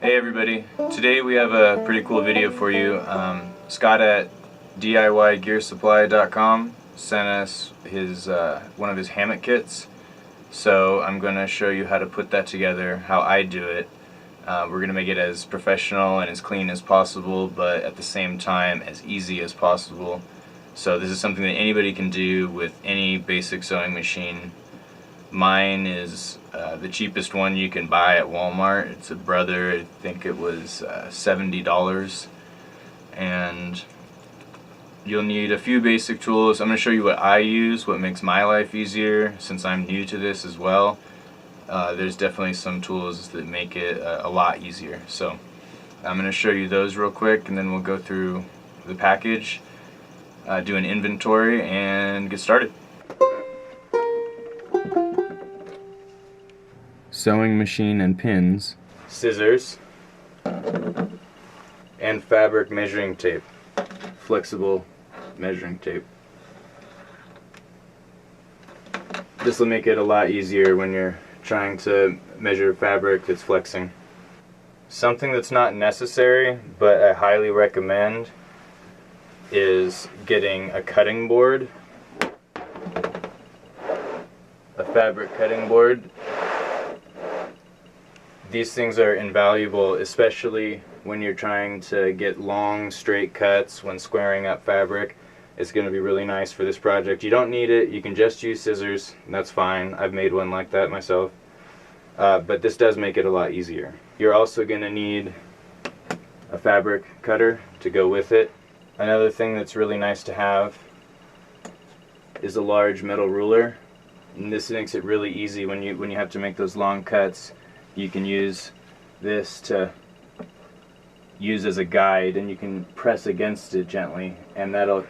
Hey everybody, today we have a pretty cool video for you. Scott at DIYgearsupply.com sent us his one of his hammock kits, so I'm going to show you how to put that together, how I do it. We're going to make it as professional and as clean as possible, but at the same time as easy as possible. So this is something that anybody can do with any basic sewing machine. Mine is the cheapest one you can buy at Walmart. It's a Brother. I think it was $70, and you'll need a few basic tools. I'm going to show you what I use, what makes my life easier since I'm new to this as well. There's definitely some tools that make it a lot easier. So I'm going to show you those real quick, and then we'll go through the package, do an inventory, and get started. Sewing machine and pins, scissors, and fabric measuring tape, flexible measuring tape. This will make it a lot easier when you're trying to measure fabric that's flexing. Something that's not necessary but I highly recommend is getting a cutting board, a fabric cutting board. These things are invaluable, especially when you're trying to get long, straight cuts when squaring up fabric. It's going to be really nice for this project. You don't need it. You can just use scissors. That's fine. I've made one like that myself. But this does make it a lot easier. You're also going to need a fabric cutter to go with it. Another thing that's really nice to have is a large metal ruler. And this makes it really easy when you have to make those long cuts. You can use this to use as a guide, and you can press against it gently, and that'll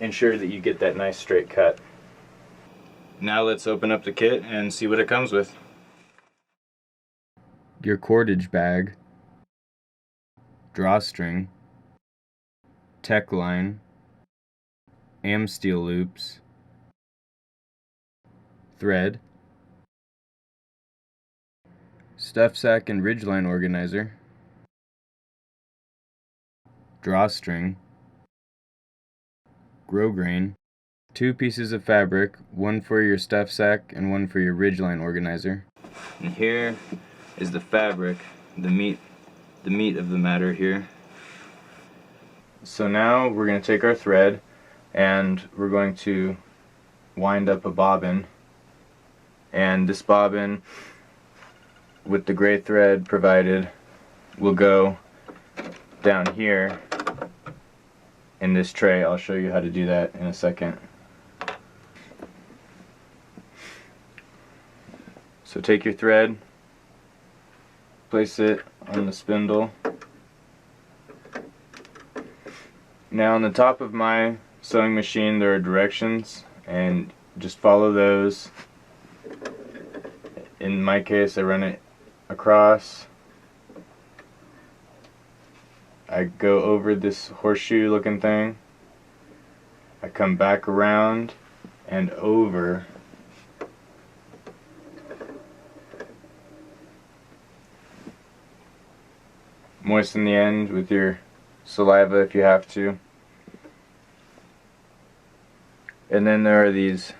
ensure that you get that nice straight cut. Now let's open up the kit and see what it comes with. Your cordage bag, drawstring, tech line, amsteel loops, thread, stuff sack and ridgeline organizer, drawstring, grosgrain, 2 pieces of fabric, one for your stuff sack and one for your ridgeline organizer. And here is the fabric, the meat of the matter here. So now we're going to take our thread and we're going to wind up a bobbin, and this bobbin with the gray thread provided will go down here in this tray. I'll show you how to do that in a second. So take your thread, place it on the spindle. Now on the top of my sewing machine there are directions, and just follow those. In my case I run it across. I go over this horseshoe looking thing. I come back around and over. Moisten the end with your saliva if you have to. And then there are these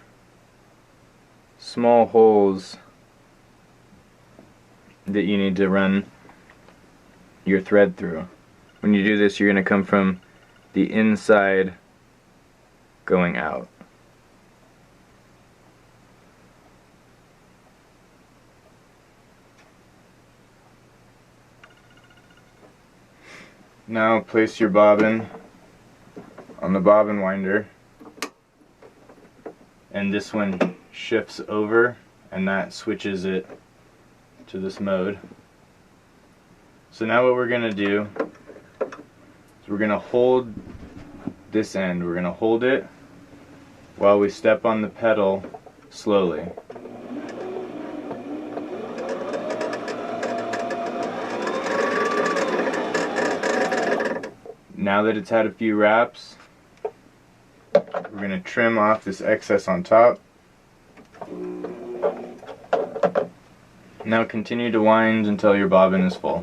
small holes that you need to run your thread through. When you do this, you're going to come from the inside going out. Now place your bobbin on the bobbin winder, and this one shifts over, and that switches it to this mode. So now what we're going to do is we're going to hold this end. We're going to hold it while we step on the pedal slowly. Now that it's had a few wraps, we're going to trim off this excess on top. Now continue to wind until your bobbin is full.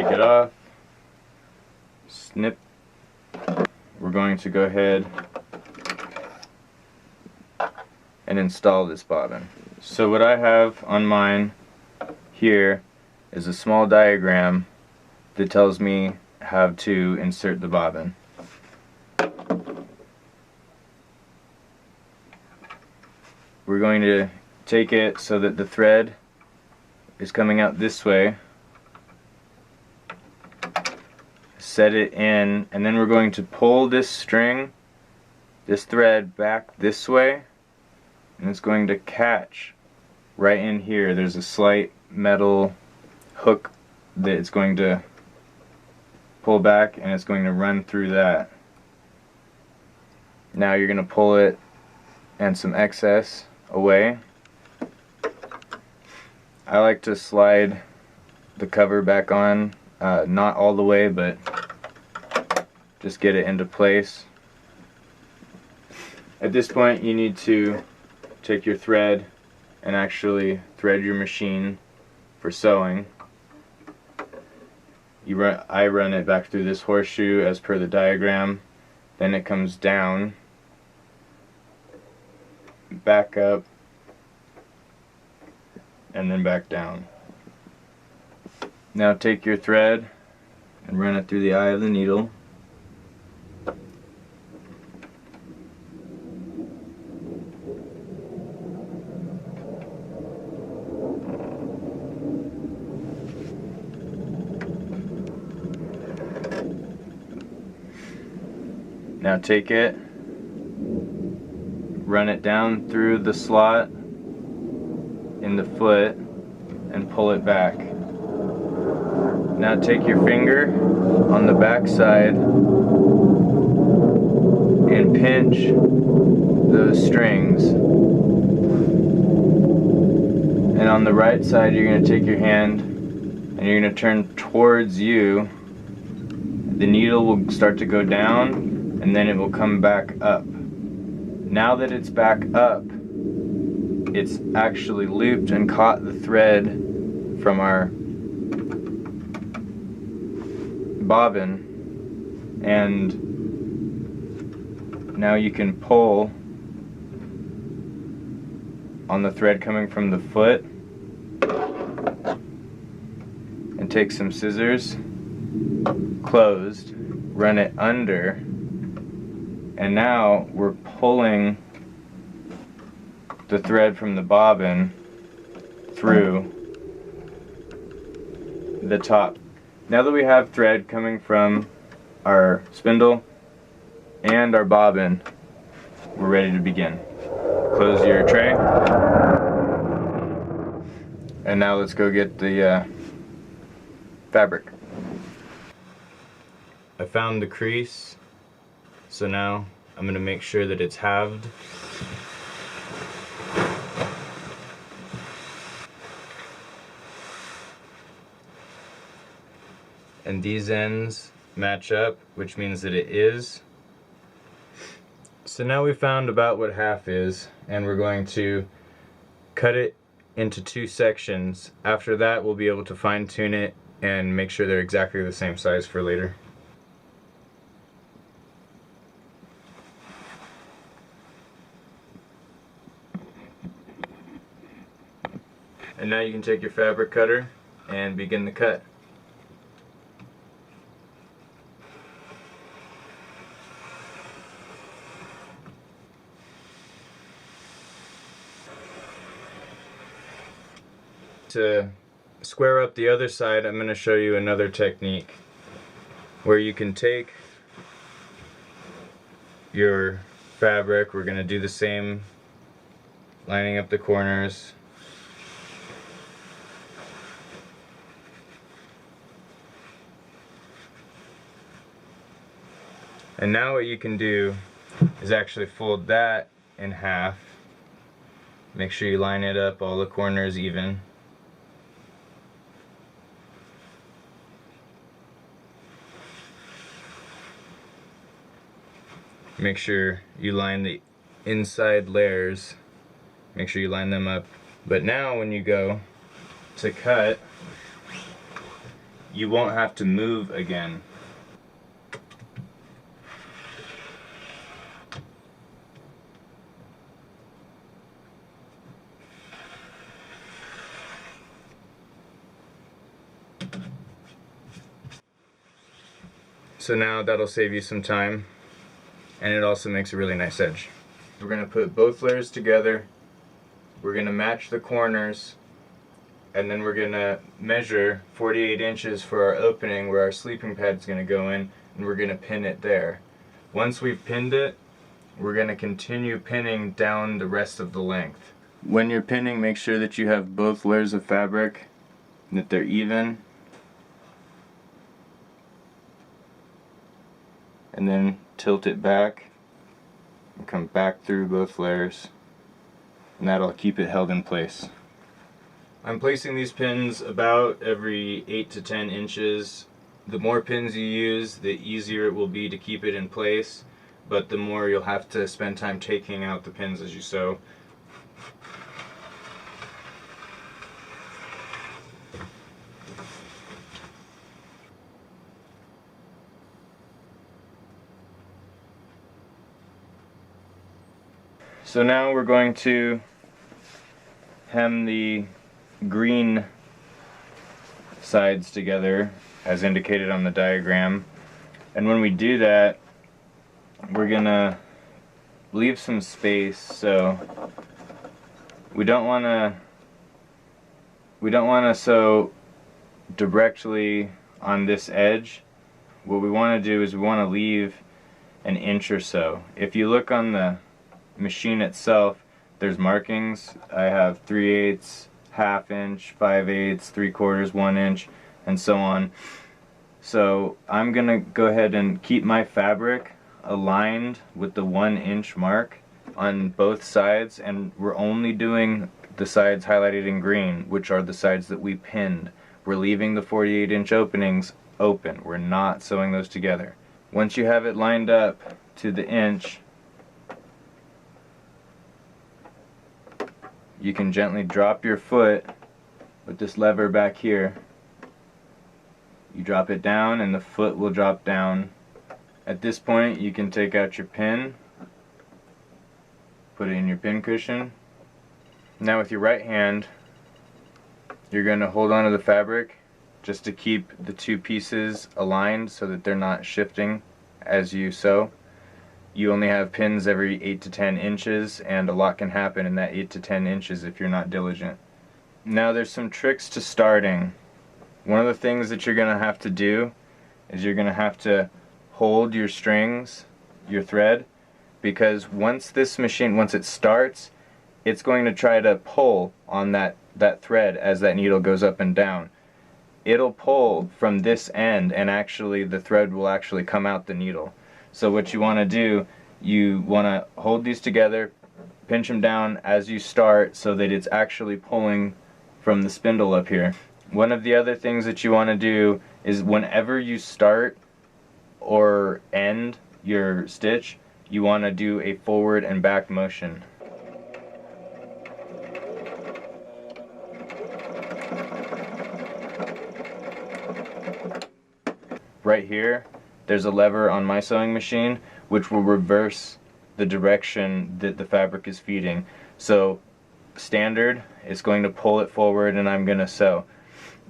take it off, snip. We're going to go ahead and install this bobbin. So what I have on mine here is a small diagram that tells me how to insert the bobbin. We're going to take it so that the thread is coming out this way, set it in, and then we're going to pull this string, this thread back this way, and it's going to catch right in here. There's a slight metal hook that it's going to pull back, and it's going to run through that. Now you're going to pull it and some excess away. I like to slide the cover back on, not all the way, but just get it into place. At this point you need to take your thread and actually thread your machine for sewing. I run it back through this horseshoe as per the diagram, then it comes down, back up, and then back down. Now take your thread and run it through the eye of the needle. Now take it, run it down through the slot in the foot and pull it back. Now take your finger on the back side and pinch those strings. And on the right side you're going to take your hand and you're going to turn towards you. The needle will start to go down and then it will come back up. Now that it's back up, it's actually looped and caught the thread from our bobbin, and now you can pull on the thread coming from the foot and take some scissors, closed, run it under, and now we're pulling the thread from the bobbin through the top. Now that we have thread coming from our spindle and our bobbin, we're ready to begin. Close your tray, and now let's go get the fabric. I found the crease, so now I'm going to make sure that it's halved. And these ends match up, which means that it is. So now we found about what half is, and we're going to cut it into 2 sections. After that we'll be able to fine tune it and make sure they're exactly the same size for later. And now you can take your fabric cutter and begin the cut. To square up the other side, I'm going to show you another technique where you can take your fabric. We're going to do the same, lining up the corners. And now what you can do is actually fold that in half. Make sure you line it up, all the corners even. Make sure you line the inside layers, make sure you line them up. But now when you go to cut, you won't have to move again. So now that'll save you some time, and it also makes a really nice edge. We're going to put both layers together, we're going to match the corners, and then we're going to measure 48 inches for our opening where our sleeping pad is going to go in, and we're going to pin it there. Once we've pinned it, we're going to continue pinning down the rest of the length. When you're pinning, make sure that you have both layers of fabric, and that they're even. And then tilt it back and come back through both layers, and that'll keep it held in place. I'm placing these pins about every 8 to 10 inches. The more pins you use, the easier it will be to keep it in place, but the more you'll have to spend time taking out the pins as you sew. So now we're going to hem the green sides together as indicated on the diagram, and when we do that, we're gonna leave some space. So we don't want to sew directly on this edge. What we want to do is we want to leave an inch or so. If you look on the machine itself, there's markings. I have 3/8, ½ inch, 5/8, 3/4, 1 inch, and so on. So I'm gonna go ahead and keep my fabric aligned with the 1 inch mark on both sides, and we're only doing the sides highlighted in green, which are the sides that we pinned. We're leaving the 48-inch openings open. We're not sewing those together. Once you have it lined up to the inch, you can gently drop your foot with this lever back here. You drop it down and the foot will drop down. At this point you can take out your pin, put it in your pin cushion. Now with your right hand, you're going to hold onto the fabric just to keep the two pieces aligned so that they're not shifting as you sew. You only have pins every 8 to 10 inches, and a lot can happen in that 8 to 10 inches if you're not diligent. Now there's some tricks to starting. One of the things that you're going to have to do is you're going to have to hold your strings, your thread, because once it starts, it's going to try to pull on that thread as that needle goes up and down. It'll pull from this end, and actually the thread will actually come out the needle. So what you want to do, you want to hold these together, pinch them down as you start so that it's actually pulling from the spindle up here. One of the other things that you want to do is whenever you start or end your stitch, you want to do a forward and back motion. Right here, there's a lever on my sewing machine which will reverse the direction that the fabric is feeding. So standard, it's going to pull it forward and I'm going to sew.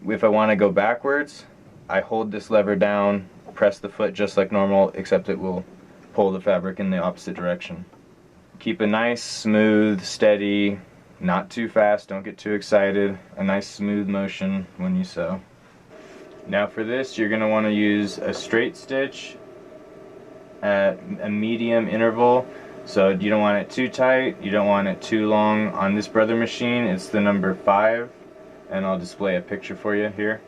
If I want to go backwards, I hold this lever down, press the foot just like normal, except it will pull the fabric in the opposite direction. Keep a nice, smooth, steady, not too fast, don't get too excited, a nice smooth motion when you sew. Now for this, you're going to want to use a straight stitch at a medium interval. So you don't want it too tight, you don't want it too long. On this Brother machine, it's the number 5, and I'll display a picture for you here.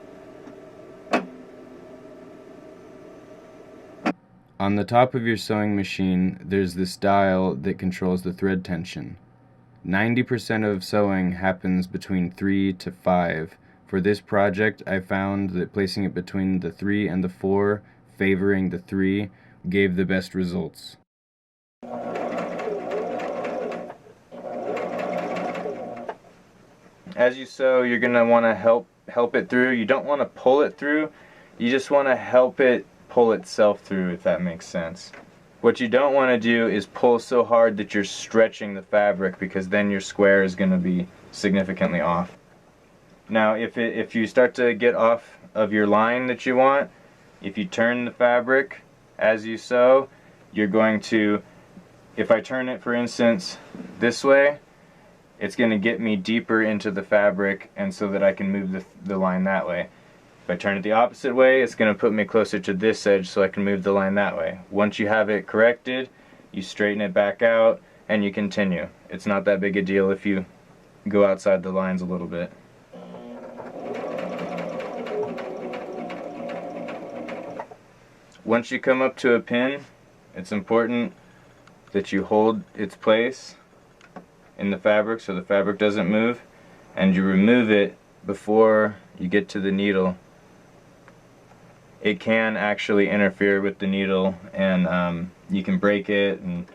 On the top of your sewing machine, there's this dial that controls the thread tension. 90% of sewing happens between 3 to 5. For this project, I found that placing it between the 3 and the 4, favoring the 3, gave the best results. As you sew, you're going to want to help it through. You don't want to pull it through, You just want to help it pull itself through, if that makes sense. What you don't want to do is pull so hard that you're stretching the fabric, because then your square is going to be significantly off. Now if you start to get off of your line that you want, if you turn the fabric as you sew, you're going to, if I turn it for instance this way, it's going to get me deeper into the fabric, and so that I can move the line that way. If I turn it the opposite way, it's going to put me closer to this edge so I can move the line that way. Once you have it corrected, you straighten it back out and you continue. It's not that big a deal if you go outside the lines a little bit. Once you come up to a pin, it's important that you hold its place in the fabric so the fabric doesn't move, and you remove it before you get to the needle. It can actually interfere with the needle, and you can break it, and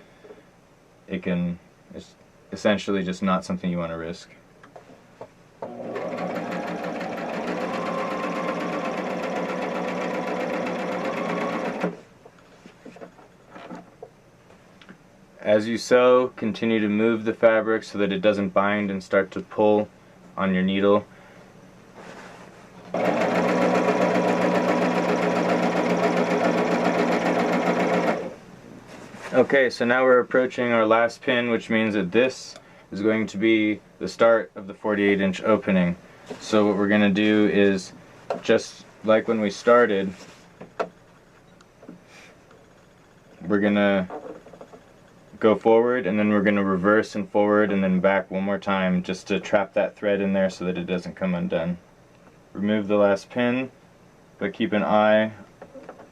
it's essentially just not something you want to risk. As you sew, continue to move the fabric so that it doesn't bind and start to pull on your needle. Okay, so now we're approaching our last pin, which means that this is going to be the start of the 48-inch opening. So what we're going to do is, just like when we started, we're going to go forward, and then we're going to reverse and forward and then back one more time, just to trap that thread in there so that it doesn't come undone. Remove the last pin, but keep an eye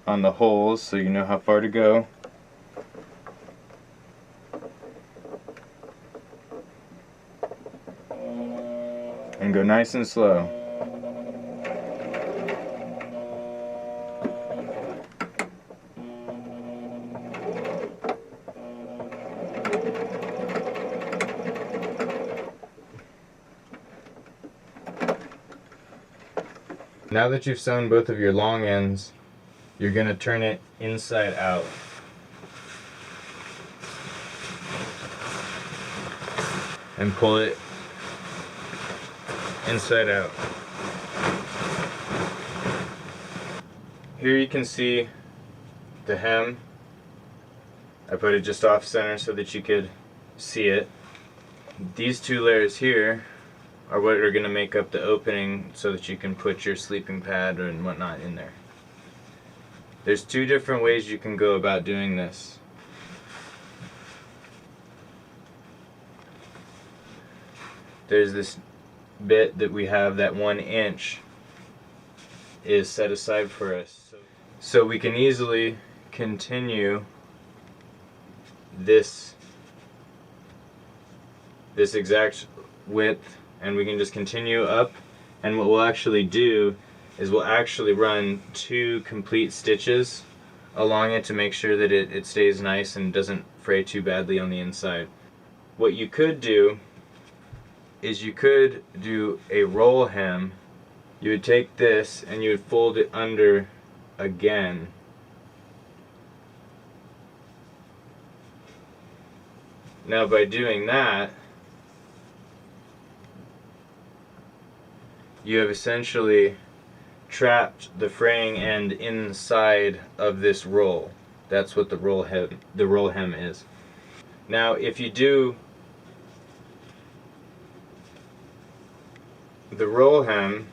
on the holes so you know how far to go. And go nice and slow. Now that you've sewn both of your long ends, you're going to turn it inside out. And pull it inside out. Here you can see the hem. I put it just off center so that you could see it. These two layers here are what are going to make up the opening so that you can put your sleeping pad and whatnot in there. There's two different ways you can go about doing this. There's this bit that we have, that 1 inch is set aside for us. So we can easily continue this exact width, and we can just continue up, and what we'll actually do is we'll actually run 2 complete stitches along it to make sure that it stays nice and doesn't fray too badly on the inside. What you could do is you could do a roll hem. You would take this and you would fold it under again. Now by doing that, you have essentially trapped the fraying end inside of this roll. That's what the roll hem is. Now if you do the roll hem,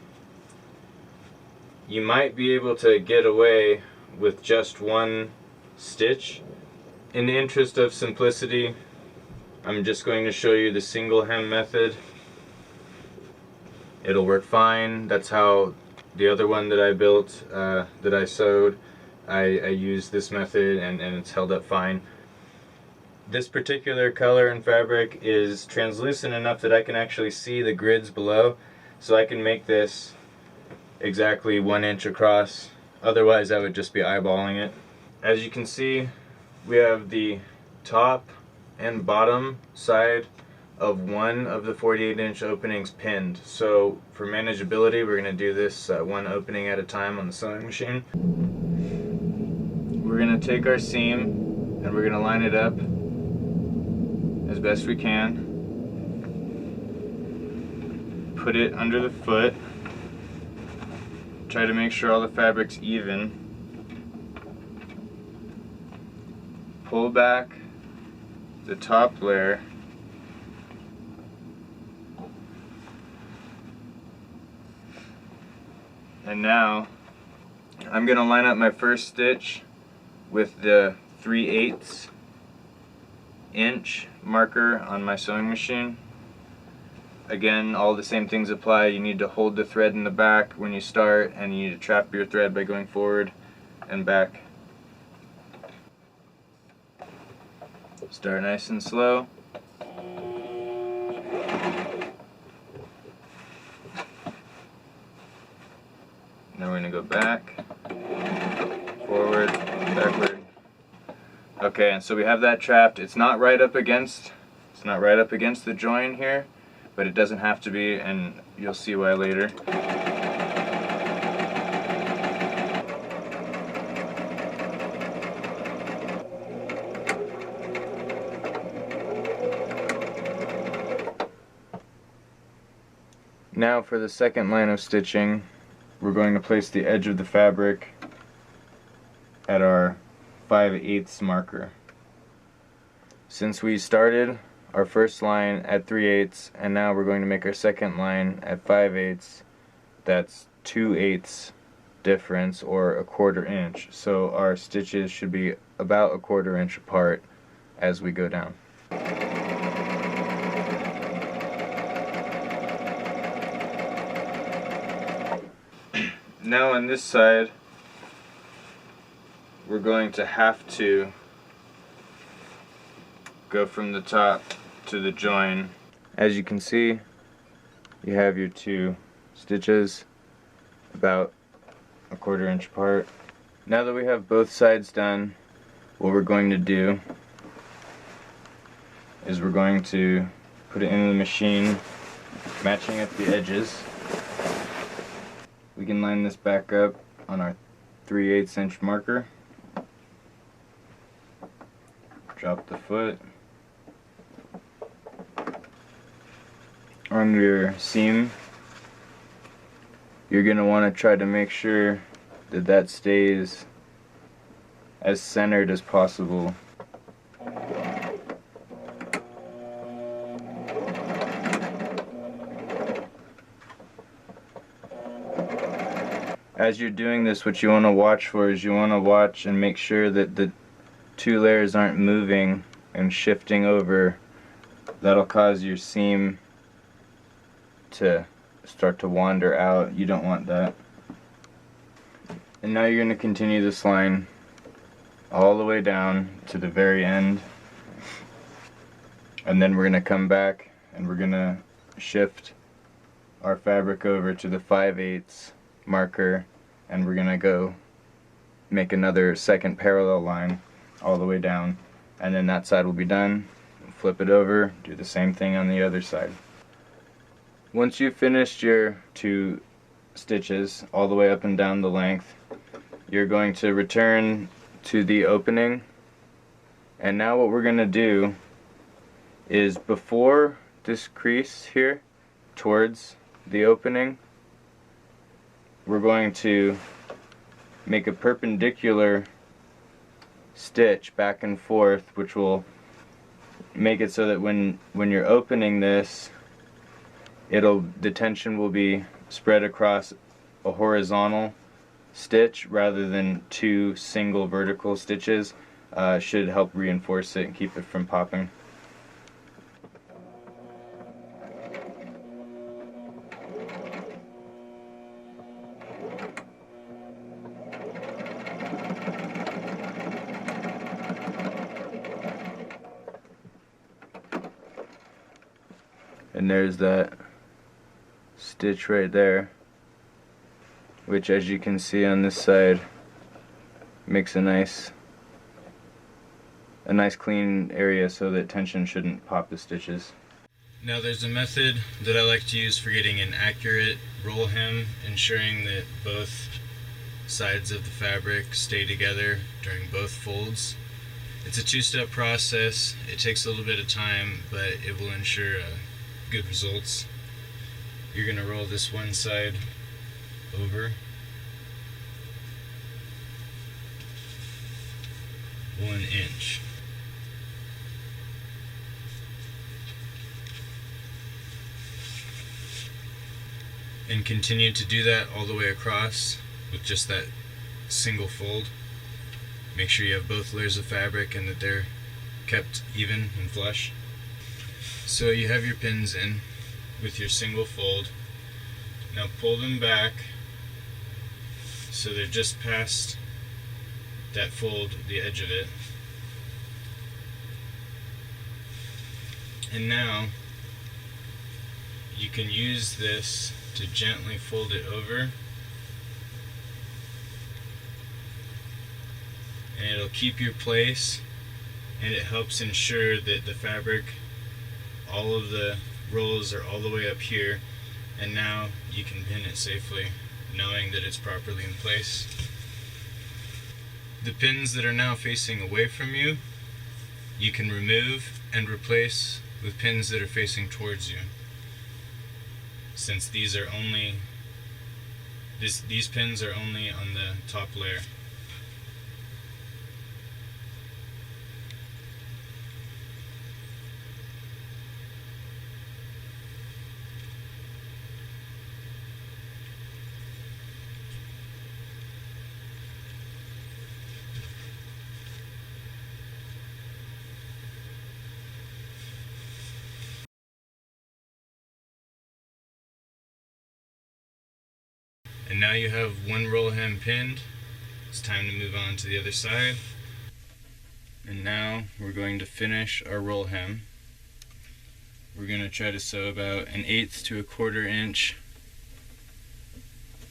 you might be able to get away with just 1 stitch. In the interest of simplicity, I'm just going to show you the single hem method. It'll work fine. That's how the other one that I built, that I sewed, I used this method, and it's held up fine. This particular color and fabric is translucent enough that I can actually see the grids below, so I can make this exactly 1 inch across. Otherwise I would just be eyeballing it. As you can see, we have the top and bottom side of one of the 48-inch openings pinned. So for manageability, we're going to do this one opening at a time on the sewing machine. We're going to take our seam and we're going to line it up as best we can. Put it under the foot. Try to make sure all the fabric's even. Pull back the top layer. And now I'm going to line up my first stitch with the 3/8 inch marker on my sewing machine. Again, all the same things apply. You need to hold the thread in the back when you start, and you need to trap your thread by going forward and back. Start nice and slow. Now we're going to go back, forward, backward. Okay, and so we have that trapped. It's not right up against the join here, but it doesn't have to be, and you'll see why later. Now for the second line of stitching, we're going to place the edge of the fabric at our 5/8 marker. Since we started our first line at 3/8 and now we're going to make our second line at 5/8, that's 2/8 difference, or 1/4 inch. So our stitches should be about 1/4 inch apart as we go down. Now on this side, we're going to have to go from the top to the join. As you can see, you have your two stitches about 1/4 inch apart. Now that we have both sides done, what we're going to do is we're going to put it in the machine, matching at the edges. We can line this back up on our 3/8 inch marker. Drop the foot. On your seam, you're going to want to try to make sure that that stays as centered as possible. As you're doing this, what you want to watch for is you want to watch and make sure that the two layers aren't moving and shifting over. That'll cause your seam to start to wander out. You don't want that. And now you're going to continue this line all the way down to the very end, and then we're going to come back and we're going to shift our fabric over to the 5/8 marker, and we're going to go make another second parallel line all the way down, and then that side will be done. Flip it over, do the same thing on the other side. Once you've finished your two stitches all the way up and down the length, you're going to return to the opening, and now what we're going to do is, before this crease here towards the opening, we're going to make a perpendicular stitch back and forth, which will make it so that when you're opening this, the tension will be spread across a horizontal stitch rather than two single vertical stitches. Should help reinforce it and keep it from popping. And there's that stitch right there, which, as you can see on this side, makes a nice clean area so that tension shouldn't pop the stitches. Now there's a method that I like to use for getting an accurate roll hem, ensuring that both sides of the fabric stay together during both folds. It's a two-step process. It takes a little bit of time, but it will ensure good results. You're going to roll this one side over 1 inch. And continue to do that all the way across with just that single fold. Make sure you have both layers of fabric and that they're kept even and flush. So you have your pins in with your single fold. Now pull them back so they're just past that fold, the edge of it. And now you can use this to gently fold it over, and it'll keep your place, and it helps ensure that the fabric, all of the rolls are all the way up here, and now you can pin it safely knowing that it's properly in place. The pins that are now facing away from you, you can remove and replace with pins that are facing towards you. Since these are only, these pins are only on the top layer. And now you have one roll hem pinned. It's time to move on to the other side. And now we're going to finish our roll hem. We're going to try to sew about 1/8 to 1/4 inch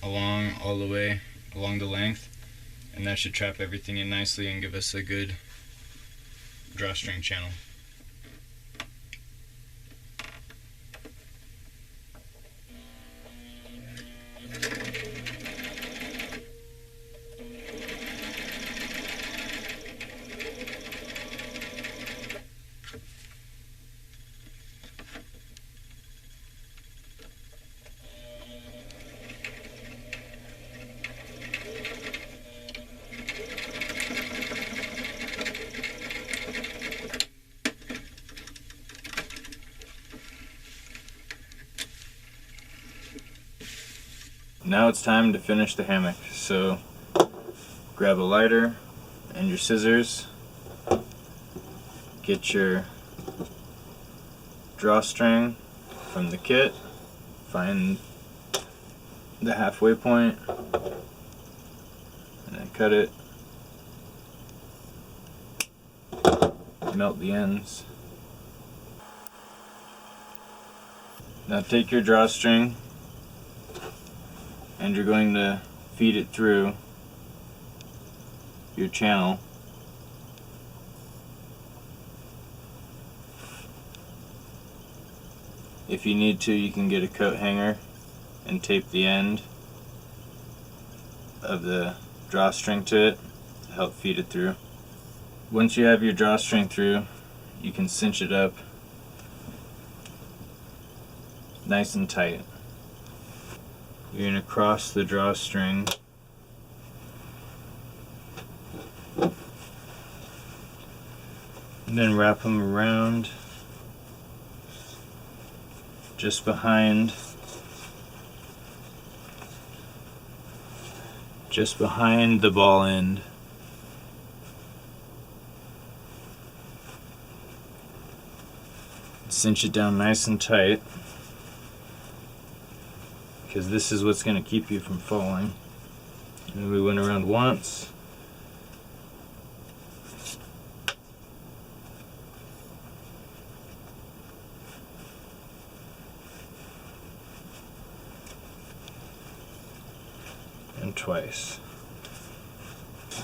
along all the way along the length, and that should trap everything in nicely and give us a good drawstring channel. Now it's time to finish the hammock. So grab a lighter and your scissors, get your drawstring from the kit, find the halfway point, and then cut it, melt the ends. Now take your drawstring and you're going to feed it through your channel. If you need to, you can get a coat hanger and tape the end of the drawstring to it to help feed it through. Once you have your drawstring through, you can cinch it up nice and tight. You're going to cross the drawstring and then wrap them around just behind the ball end. Cinch it down nice and tight, because this is what's going to keep you from falling. And we went around once. And twice.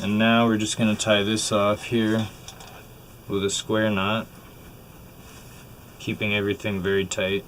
And now we're just going to tie this off here with a square knot. keeping everything very tight.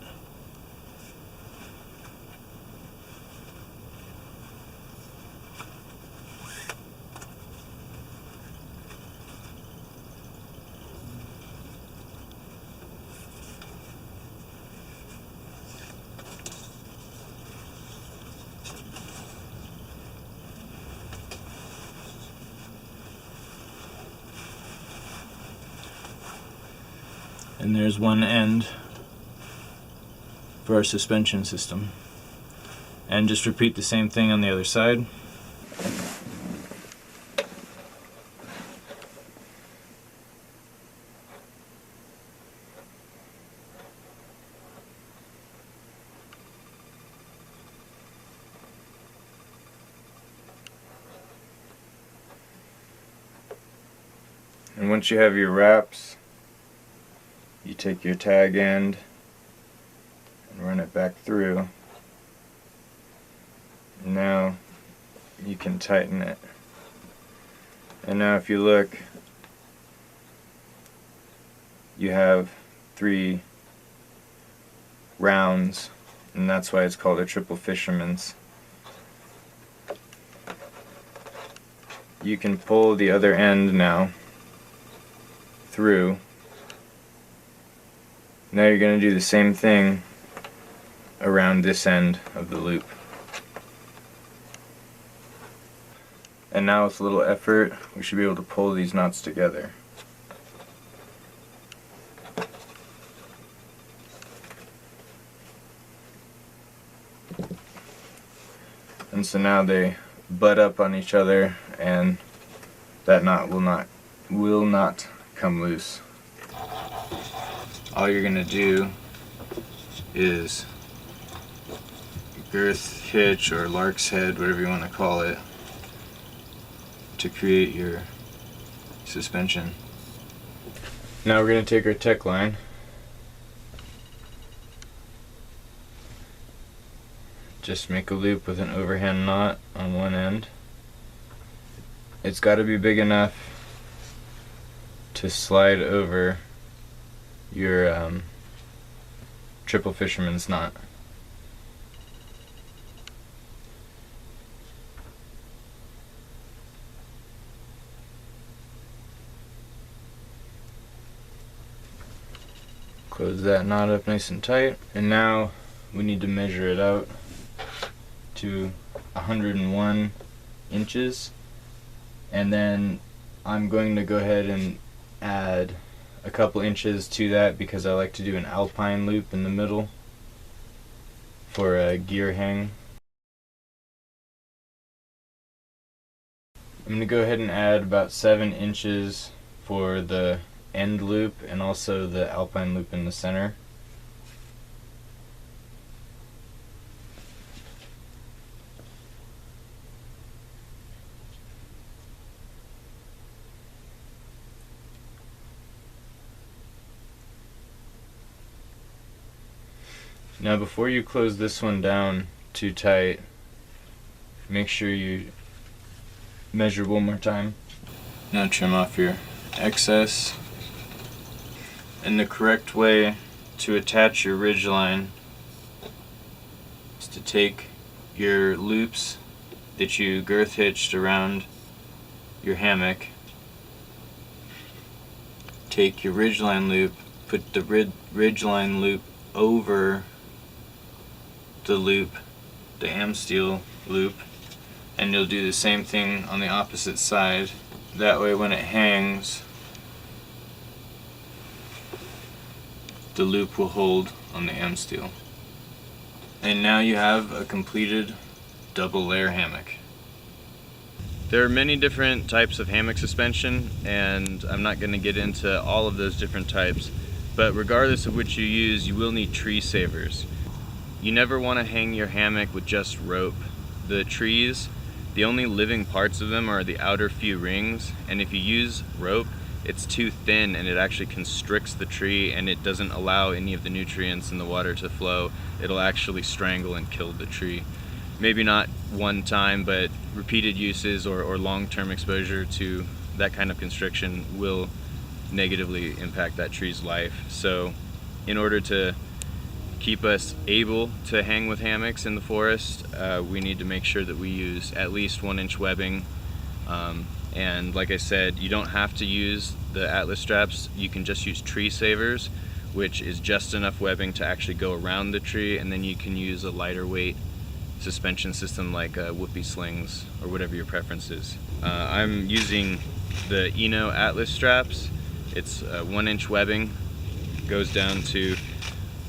And there's one end for our suspension system. And just repeat the same thing on the other side. And once you have your wraps, you take your tag end and run it back through. Now you can tighten it. And now if you look, you have 3 rounds, and that's why it's called a triple fisherman's. You can pull the other end now through. Now you're going to do the same thing around this end of the loop. And now with a little effort, we should be able to pull these knots together. And so now they butt up on each other, and that knot will not come loose. All you're going to do is girth hitch or lark's head, whatever you want to call it, to create your suspension. Now we're going to take our tech line, just make a loop with an overhand knot on one end. It's got to be big enough to slide over your triple fisherman's knot. Close that knot up nice and tight, and now we need to measure it out to 101 inches, and then I'm going to go ahead and add a couple inches to that because I like to do an alpine loop in the middle for a gear hang. I'm going to go ahead and add about 7 inches for the end loop and also the alpine loop in the center. Now before you close this one down too tight, make sure you measure one more time. Now trim off your excess. And the correct way to attach your ridgeline is to take your loops that you girth hitched around your hammock, take your ridgeline loop, put the ridgeline loop over the loop, the Amsteel loop, and you'll do the same thing on the opposite side. That way when it hangs, the loop will hold on the Amsteel. And now you have a completed double layer hammock. There are many different types of hammock suspension, and I'm not going to get into all of those different types, but regardless of which you use, you will need tree savers. You never want to hang your hammock with just rope. The trees, the only living parts of them are the outer few rings, and if you use rope, it's too thin and it actually constricts the tree and it doesn't allow any of the nutrients in the water to flow. It'll actually strangle and kill the tree. Maybe not one time, but repeated uses or long-term exposure to that kind of constriction will negatively impact that tree's life. So in order to keep us able to hang with hammocks in the forest, we need to make sure that we use at least 1-inch webbing. And like I said, you don't have to use the Atlas straps. You can just use tree savers, which is just enough webbing to actually go around the tree, and then you can use a lighter weight suspension system like whoopee slings or whatever your preference is. I'm using the Eno Atlas straps. It's 1-inch webbing, goes down to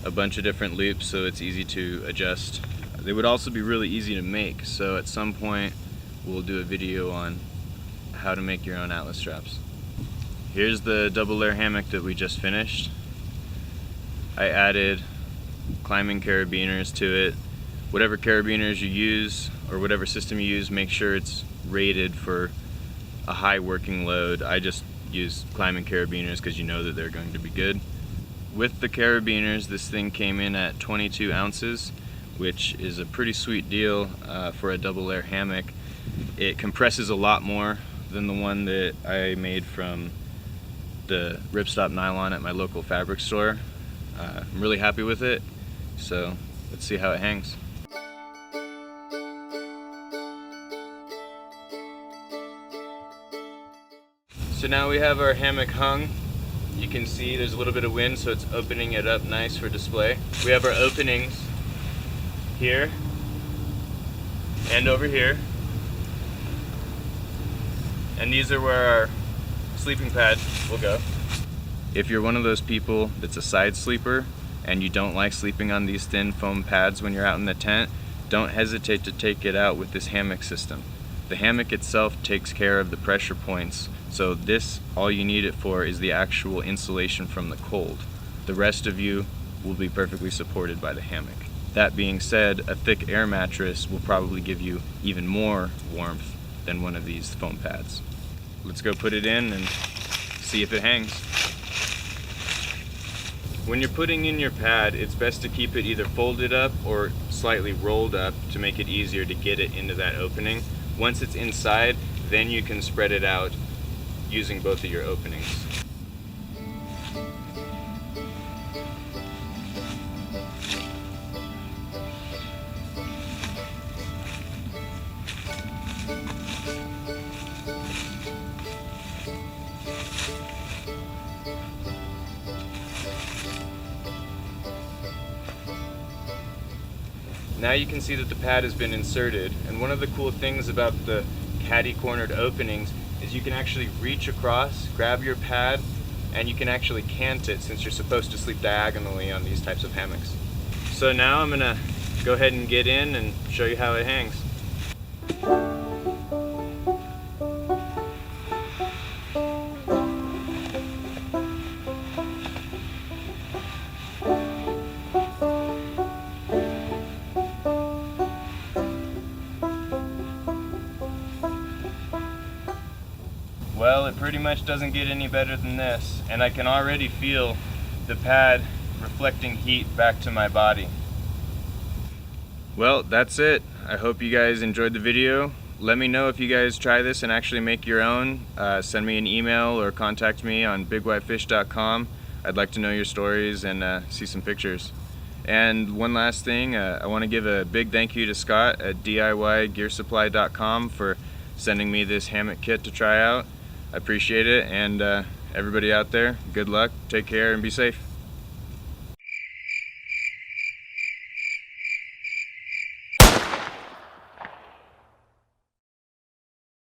a bunch of different loops, so it's easy to adjust. They would also be really easy to make, so at some point we'll do a video on how to make your own Atlas straps. Here's the double layer hammock that we just finished. I added climbing carabiners to it. Whatever carabiners you use or whatever system you use, make sure it's rated for a high working load. I just use climbing carabiners because you know that they're going to be good. With the carabiners, this thing came in at 22 ounces, which is a pretty sweet deal for a double layer hammock. It compresses a lot more than the one that I made from the ripstop nylon at my local fabric store. I'm really happy with it, so let's see how it hangs. So now we have our hammock hung. You can see there's a little bit of wind, so it's opening it up nice for display. We have our openings here and over here. And these are where our sleeping pad will go. If you're one of those people that's a side sleeper and you don't like sleeping on these thin foam pads when you're out in the tent, don't hesitate to take it out with this hammock system. The hammock itself takes care of the pressure points, so this, all you need it for is the actual insulation from the cold. The rest of you will be perfectly supported by the hammock. That being said, a thick air mattress will probably give you even more warmth than one of these foam pads. Let's go put it in and see if it hangs. When you're putting in your pad, it's best to keep it either folded up or slightly rolled up to make it easier to get it into that opening. Once it's inside, then you can spread it out using both of your openings. Now you can see that the pad has been inserted, and one of the cool things about the caddy-cornered openings is you can actually reach across, grab your pad, and you can actually cant it since you're supposed to sleep diagonally on these types of hammocks. So now I'm gonna go ahead and get in and show you how it hangs. Well, it pretty much doesn't get any better than this, and I can already feel the pad reflecting heat back to my body. Well, that's it. I hope you guys enjoyed the video. Let me know if you guys try this and actually make your own. Send me an email or contact me on bigwhitefish.com. I'd like to know your stories and see some pictures. And one last thing, I want to give a big thank you to Scott at DIYgearsupply.com for sending me this hammock kit to try out. I appreciate it, and everybody out there, good luck, take care, and be safe.